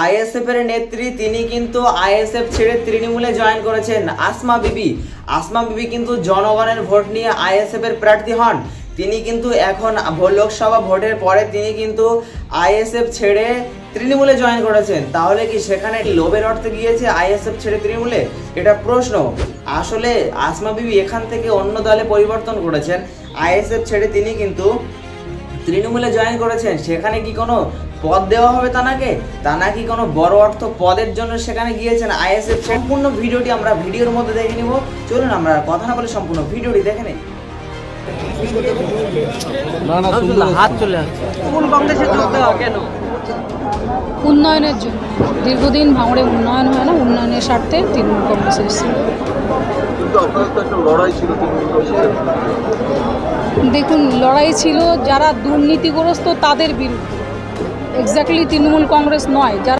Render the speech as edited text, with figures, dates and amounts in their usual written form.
ISF এর নেত্রী তিনি কিন্তু আইএসএফ ছেড়ে তৃণমূলে জয়েন করেছেন। আসমা বিবি কিন্তু জনগণের ভোট নিয়ে আইএসএফ এর প্রার্থী হন। তিনি কিন্তু এখন লোকসভা ভোটের পরে তিনি কিন্তু আইএসএফ ছেড়ে তৃণমূলে জয়েন করেছেন। তাহলে কি সেখানে লোভের অর্থে গিয়েছে আইএসএফ ছেড়ে তৃণমূলে? এটা প্রশ্ন। আসলে আসমা বিবি এখান থেকে অন্য দলে পরিবর্তন করেছেন। আইএসএফ ছেড়ে তিনি কিন্তু তৃণমূলে জয়েন করেছেন। সেখানে কি কোনো পদ দেওয়া হবে তানাকে? তা নাকি কোনো বড় অর্থ পদের জন্য সেখানে গিয়েছেন আইএসএফ? সম্পূর্ণ ভিডিওটি আমরা ভিডিওর মধ্যে দেখে নিব। চলুন আমরা কথা না বলে সম্পূর্ণ ভিডিওটি দেখে নিই। হাত চলে আসছে। কোন কংগ্রেসে যোগ দেওয়া কেন? উন্নয়নের জন্য। দীর্ঘদিন ভাঙড়ে উন্নয়ন হয় না, উন্নয়নের স্বার্থে তৃণমূল কংগ্রেসে এসেছিল। দেখুন, লড়াই ছিল যারা দুর্নীতিগ্রস্ত তাদের বিরুদ্ধে। এক্স্যাক্টলি তৃণমূল কংগ্রেস নয়, যারা